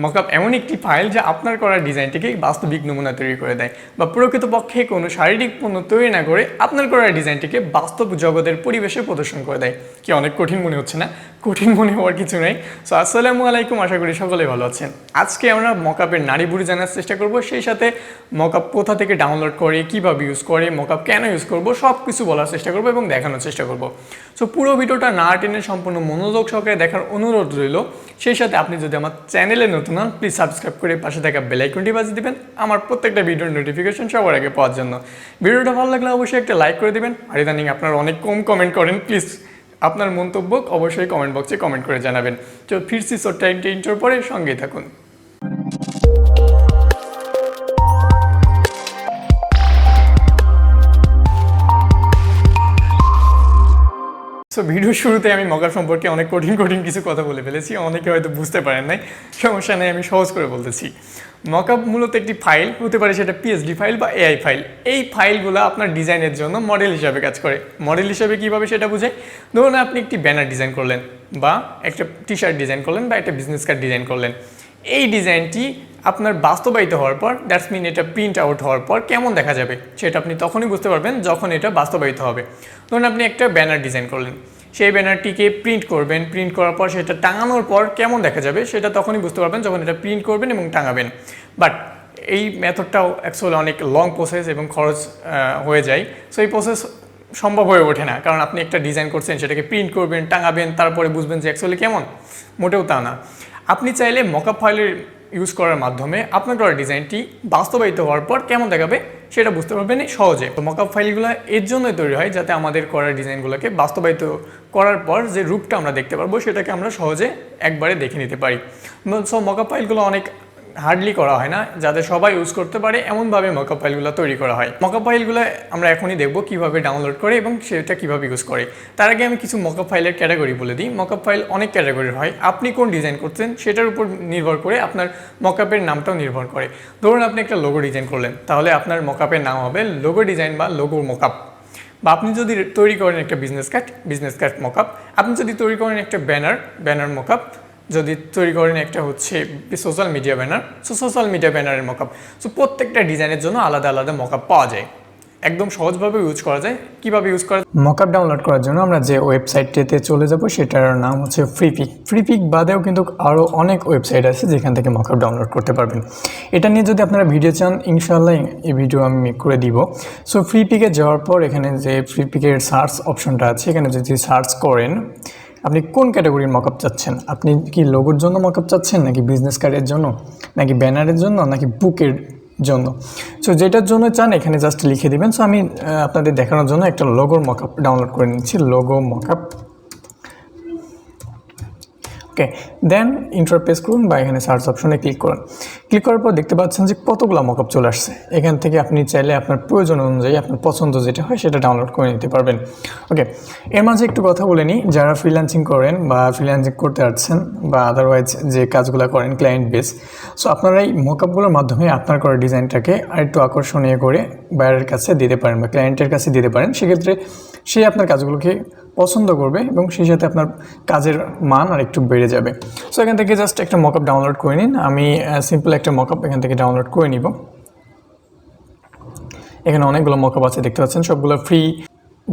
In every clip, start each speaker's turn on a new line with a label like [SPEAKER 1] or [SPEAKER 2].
[SPEAKER 1] Mockup এমন একটি file যা আপনার করা ডিজাইনটিকে বাস্তবিক নমুনা তৈরি করে দেয় বা প্রকৃতপক্ষে কোনো শারীরিক পণ্য তৈরি না করে আপনার করা ডিজাইনটিকে বাস্তব জগতের পরিবেশে প্রদর্শন করে দেয়। কি অনেক কঠিন মনে হচ্ছে না? কঠিন মনে হওয়ার কিছু নেই। সো আসসালামু আলাইকুম, আশা করি সকলে ভালো আছেন। আজকে আমরা মকআপের নাড়িভুড়ি জানার চেষ্টা করব, সেই সাথে মকআপ কোথা থেকে ডাউনলোড করে, কীভাবে ইউজ করে, মকআপ কেন ইউজ করব, সব কিছু বলার চেষ্টা করব এবং দেখানোর চেষ্টা করব। সো পুরো ভিডিওটা না টেনে সম্পূর্ণ মনোযোগ সহকারে দেখার অনুরোধ রইল। সেই সাথে আপনি যদি আমার চ্যানেলে নতুন হন, প্লিজ সাবস্ক্রাইব করে পাশে থাকা বেল আইকনটি বাজিয়ে দিবেন আমার প্রত্যেকটা ভিডিওর নোটিফিকেশন সবার আগে পাওয়ার জন্য। ভিডিওটা ভালো লাগলে অবশ্যই একটা লাইক করে দিবেন। আর ইদানিং আপনারা অনেক কম কমেন্ট করেন, প্লিজ আপনার মন্তব্য অবশ্যই কমেন্ট বক্সে কমেন্ট করে জানাবেন। তো ফিরছি ছোট্ট একটা ইন্ট্রোর পরে, সঙ্গেই থাকুন। সো ভিডিওর শুরুতে আমি মকআপ সম্পর্কে অনেক কঠিন কিছু কথা বলে ফেলেছি, অনেকে হয়তো বুঝতে পারেন নাই। সমস্যা নেই, আমি সহজ করে বলতেছি। মকআপ মূলত একটি ফাইল হতে পারে, সেটা পিএসডি ফাইল বা এআই ফাইল। এই ফাইলগুলো আপনার ডিজাইনের জন্য মডেল হিসাবে কাজ করে। মডেল হিসাবে কীভাবে সেটা বুঝে, ধরুন আপনি একটি ব্যানার ডিজাইন করলেন বা একটা টি শার্ট ডিজাইন করলেন বা একটা বিজনেস কার্ড ডিজাইন করলেন। এই ডিজাইনটি আপনার বাস্তবায়িত হওয়ার পর, দ্যাটস মিন এটা প্রিন্ট আউট হওয়ার পর কেমন দেখা যাবে সেটা আপনি তখনই বুঝতে পারবেন যখন এটা বাস্তবায়িত হবে। ধরুন আপনি একটা ব্যানার ডিজাইন করলেন, সেই ব্যানারটিকে প্রিন্ট করবেন, প্রিন্ট করার পর সেটা টাঙানোর পর কেমন দেখা যাবে সেটা তখনই বুঝতে পারবেন যখন এটা প্রিন্ট করবেন এবং টাঙাবেন। বাট এই মেথডটাও অ্যাকচুয়ালি অনেক লং প্রসেস এবং খরচ হয়ে যায়। সো এই প্রসেস সম্ভব হয়ে ওঠে না, কারণ আপনি একটা ডিজাইন করছেন, সেটাকে প্রিন্ট করবেন, টাঙাবেন, তারপরে বুঝবেন যে অ্যাকচুয়ালি কেমন। মোটেও তা না। আপনি চাইলে মকআপ ফাইলের ইউজ করার মাধ্যমে আপনার করা ডিজাইনটি বাস্তবায়িত হওয়ার পর কেমন দেখাবে সেটা বুঝতে পারবেন সহজে। তো মকআপ ফাইলগুলো এর জন্যই তৈরি হয়, যাতে আমাদের করা ডিজাইনগুলোকে বাস্তবায়িত করার পর যে রূপটা আমরা দেখতে পারবো সেটাকে আমরা সহজে একবারে দেখে নিতে পারি। সো মকআপ ফাইলগুলো অনেক হার্ডলি করা হয় না, যাতে সবাই ইউজ করতে পারে এমনভাবে মকআপ ফাইলগুলো তৈরি করা হয়। মকআপ ফাইলগুলো আমরা এখনই দেখবো কীভাবে ডাউনলোড করে এবং সেটা কীভাবে ইউজ করে। তার আগে আমি কিছু মকআপ ফাইলের ক্যাটাগরি বলে দিই। মকআপ ফাইল অনেক ক্যাটাগরির হয়। আপনি কোন ডিজাইন করছেন সেটার উপর নির্ভর করে আপনার মকআপের নামটাও নির্ভর করে। ধরুন আপনি একটা লোগো ডিজাইন করলেন, তাহলে আপনার মকআপের নাম হবে লোগো ডিজাইন বা লোগো মকআপ। বা আপনি যদি তৈরি করেন একটা বিজনেস কার্ড মকআপ। আপনি যদি তৈরি করেন একটা ব্যানার মকআপ। যদি তৈরি করেন একটা হচ্ছে social media banner, social media ব্যানারের মকআপ। সো প্রত্যেকটা ডিজাইনের জন্য আলাদা আলাদা মকআপ পাওয়া যায়, একদম সহজভাবে ইউজ করা যায়। কীভাবে ইউজ করা যায়? মকআপ ডাউনলোড করার জন্য আমরা যে ওয়েবসাইটটিতে চলে যাব সেটার নাম হচ্ছে ফ্রিপিক বাদেও কিন্তু আরও অনেক ওয়েবসাইট আছে যেখান থেকে মকআপ ডাউনলোড করতে পারবেন। এটা নিয়ে যদি আপনারা ভিডিও চান, ইনশাআল্লাহ এই ভিডিও আমি মেক করে দিব। সো ফ্রিপিকে যাওয়ার পর এখানে যে ফ্রিপিকের সার্চ অপশনটা আছে, এখানে যদি সার্চ করেন আপনি কোন ক্যাটাগরির মকআপ চাচ্ছেন, আপনি কি লোগোর জন্য মকআপ চাচ্ছেন, নাকি বিজনেস কার্ডের জন্য, নাকি ব্যানারের জন্য, নাকি বুকের জন্য। সো যেটার জন্য চান এখানে জাস্ট লিখে দিবেন। সো আমি আপনাদের দেখানোর জন্য একটা লোগোর মকআপ ডাউনলোড করে নিচ্ছি, লোগো মকআপ। ওকে, দেন ইন্টারপ্রেস করুন বা এখানে সার্চ অপশনে ক্লিক করুন। ক্লিক করার পর দেখতে পাচ্ছেন যে কতগুলো মকআপ চলে আসছে। এখান থেকে আপনি চাইলে আপনার প্রয়োজন অনুযায়ী আপনার পছন্দ যেটা হয় সেটা ডাউনলোড করে নিতে পারবেন। ওকে, এর মাঝে একটু কথা বলে নিই, যারা ফ্রিল্যান্সিং করেন বা ফ্রিল্যান্সিং করতে আসছেন বা আদারওয়াইজ যে কাজগুলো করেন ক্লায়েন্ট বেস, সো আপনারা এই মকআপগুলোর মাধ্যমে আপনার করা ডিজাইনটাকে আরেকটু আকর্ষণীয় করে বাইরের কাছে দিতে পারেন বা ক্লায়েন্টের কাছে দিতে পারেন। সেক্ষেত্রে সে আপনার কাজগুলোকে পছন্দ করবে এবং সেই সাথে আপনার কাজের মান আর একটু বেড়ে যাবে। সো এখান থেকে জাস্ট একটা মকআপ ডাউনলোড করে নিন। আমি সিম্পল একটা মকআপ এখান থেকে ডাউনলোড করে নিব। এখানে অনেকগুলো মকআপ আছে দেখতে পাচ্ছেন, সবগুলো ফ্রি।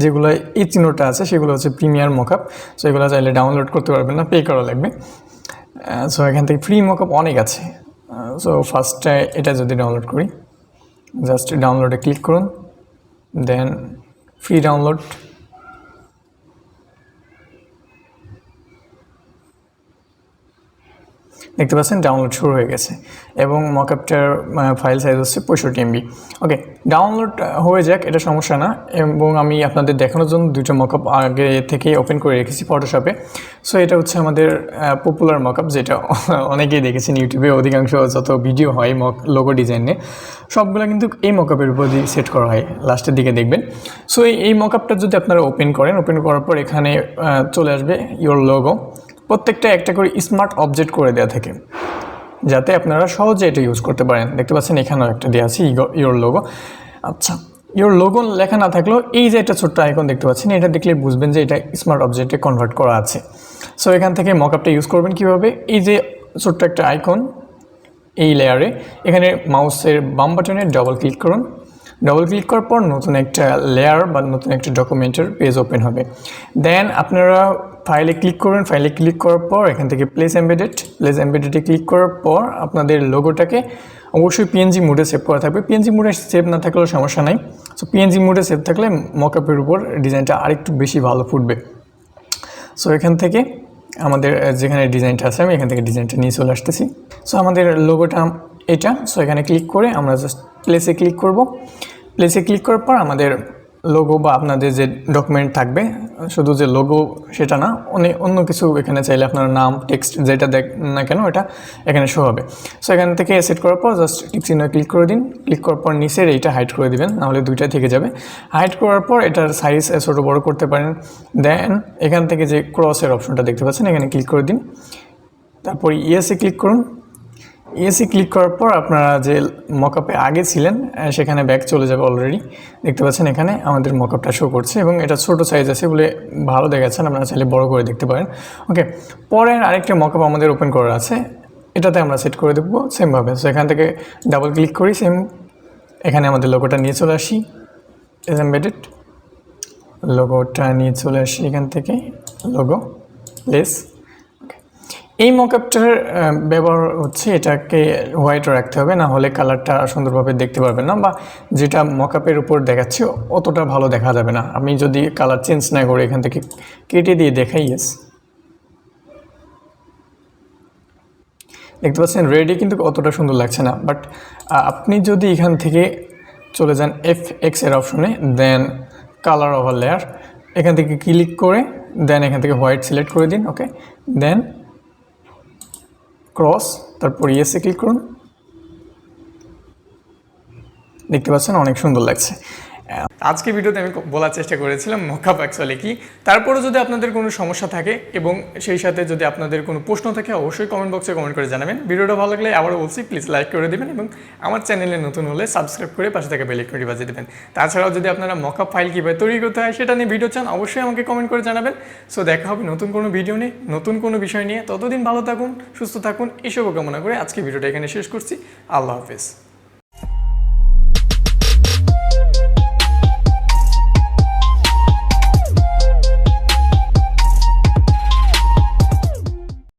[SPEAKER 1] যেগুলো এই চিহ্নটা আছে সেগুলো হচ্ছে প্রিমিয়ার মকআপ। সো এগুলো চাইলে ডাউনলোড করতে পারবেন না, পে করা লাগবে। সো এখান থেকে ফ্রি মকআপ অনেক আছে। সো ফার্স্টে এটা যদি ডাউনলোড করি, জাস্ট ডাউনলোডে ক্লিক করুন, দেন ফ্রি ডাউনলোড। দেখতে পাচ্ছেন ডাউনলোড শুরু হয়ে গেছে এবং মকআপটার ফাইল সাইজ হচ্ছে 65 MB। ওকে, ডাউনলোড হয়ে যাক, এটা সমস্যা না। এবং আমি আপনাদের দেখানোর জন্য দুটো মকআপ আগে থেকেই ওপেন করে রেখেছি ফটোশপে। সো এটা হচ্ছে আমাদের পপুলার মকআপ, যেটা অনেকেই দেখেছেন ইউটিউবে। অধিকাংশ যত ভিডিও হয় লোগো ডিজাইনে, সবগুলো কিন্তু এই মকআপের উপর দিয়ে সেট করা হয়, লাস্টের দিকে দেখবেন। সো এই মকআপটা যদি আপনারা ওপেন করার পর এখানে চলে আসবে ইওর লোগো। প্রত্যেকটা একটা করে স্মার্ট অবজেক্ট করে দেওয়া থাকে, যাতে আপনারা সহজে এটা ইউজ করতে পারেন। দেখতে পাচ্ছেন এখানেও একটা দেওয়া আছে ইওর লোগো। আচ্ছা, ইওর লোগো লেখা না থাকলেও এই যে একটা ছোট্ট আইকন দেখতে পাচ্ছেন, এটা দেখলে বুঝবেন যে এটা স্মার্ট অবজেক্টে কনভার্ট করা আছে। সো এখান থেকে মকআপটা ইউজ করবেন কীভাবে, এই যে ছোট্ট একটা আইকন এই লেয়ারে এখানে মাউসের বাম বাটনে ডবল ক্লিক করুন। ডবল ক্লিক করার পর নতুন একটা লেয়ার বা নতুন একটা ডকুমেন্টের পেজ ওপেন হবে। দেন আপনারা ফাইলে ক্লিক করুন। ফাইলে ক্লিক করার পর এখান থেকে প্লেস এমবেডেডে ক্লিক করার পর আপনাদের লোগোটাকে অবশ্যই পিএনজি মোডে সেভ করা থাকবে। পিএনজি মোডে সেভ না থাকলেও সমস্যা নাই। সো পিএনজি মোডে সেভ থাকলে মকআপের উপর ডিজাইনটা আরেকটু বেশি ভালো ফুটবে। সো এখান থেকে আমাদের যেখানে ডিজাইনটা আছে আমি এখান থেকে ডিজাইনটা নিয়ে চলে আসতেছি। সো আমাদের লোগোটা এটা। সো এখানে ক্লিক করে আমরা জাস্ট প্লেসে ক্লিক করব। প্লেসে ক্লিক করার পর আমাদের লোগো বা আপনাদের যে ডকুমেন্ট থাকবে, শুধু যে লোগো সেটা না, অন্য কিছু এখানে চাইলে আপনার নাম টেক্সট যেটা দেখ না কেন এটা এখানে শো হবে। সো এখান থেকে সেট করার পর জাস্ট টিক চিহ্ন ক্লিক করে দিন। ক্লিক করার পর নিচের এইটা হাইড করে দিবেন, নাহলে দুইটা থেকে যাবে। হাইড করার পর এটার সাইজ ছোটো বড়ো করতে পারেন। দেন এখান থেকে যে ক্রসের অপশনটা দেখতে পাচ্ছেন এখানে ক্লিক করে দিন। তারপর ইয়েসে ক্লিক করুন। ইয়েসে ক্লিক করার পর আপনারা যে মকআপে আগে ছিলেন সেখানে ব্যাক চলে যাবে। অলরেডি দেখতে পাচ্ছেন এখানে আমাদের মকআপটা শো করছে এবং এটা ছোট সাইজ আছে বলে ভালো দেখাচ্ছেন, আপনারা চাইলে বড় করে দেখতে পারেন। ওকে, পরের আরেকটা মকআপ আমাদের ওপেন করা আছে, এটাতে আমরা সেট করে দেবো সেমভাবে। সো এখান থেকে ডাবল ক্লিক করি, সেম এখানে আমাদের লোগোটা নিয়ে চলে আসি। এমবেডেড লোগোটা নিয়ে চলে আসি এখান থেকে, লোগো প্লেস। এই মকআপটার ব্যবহার হচ্ছে এটাকে হোয়াইটও রাখতে হবে, না হলে কালারটা সুন্দরভাবে দেখতে পারবেন না, বা যেটা মকআপের উপর দেখাচ্ছে অতটা ভালো দেখা যাবে না। আমি যদি কালার চেঞ্জ না করে এখান থেকে কেটে দিয়ে দেখাই, ইয়েস দেখতে পাচ্ছেন রেডি কিন্তু অতটা সুন্দর লাগছে না। বাট আপনি যদি এখান থেকে চলে যান FX এর অপশনে, দেন কালার ওভার লেয়ার, এখান থেকে ক্লিক করে দেন এখান থেকে হোয়াইট সিলেক্ট করে দিন। ওকে, দেন ক্রস, তারপর ইয়েসে ক্লিক করুন। দেখতে পাচ্ছেন অনেক সুন্দর লাগছে। আজকে ভিডিওতে আমি বলার চেষ্টা করেছিলাম মকআপ অ্যাকচুয়ালি কি। তারপরেও যদি আপনাদের কোনো সমস্যা থাকে এবং সেই সাথে যদি আপনাদের কোনো প্রশ্ন থাকে অবশ্যই কমেন্ট বক্সে কমেন্ট করে জানাবেন। ভিডিওটা ভালো লাগলে আবারও বলছি প্লিজ লাইক করে দেবেন এবং আমার চ্যানেলে নতুন হলে সাবস্ক্রাইব করে পাশে থাকা বেল আইকনটি বাজিয়ে দেবেন। তাছাড়াও যদি আপনারা মকআপ ফাইল কীভাবে তৈরি করতে হয় সেটা নিয়ে ভিডিও চান অবশ্যই আমাকে কমেন্ট করে জানাবেন। সো দেখা হবে নতুন কোনো ভিডিও নিয়ে, নতুন কোনো বিষয় নিয়ে। ততদিন ভালো থাকুন, সুস্থ থাকুন, এই শুভকামনা করে আজকে ভিডিওটা এখানে শেষ করছি। আল্লাহ হাফেজ।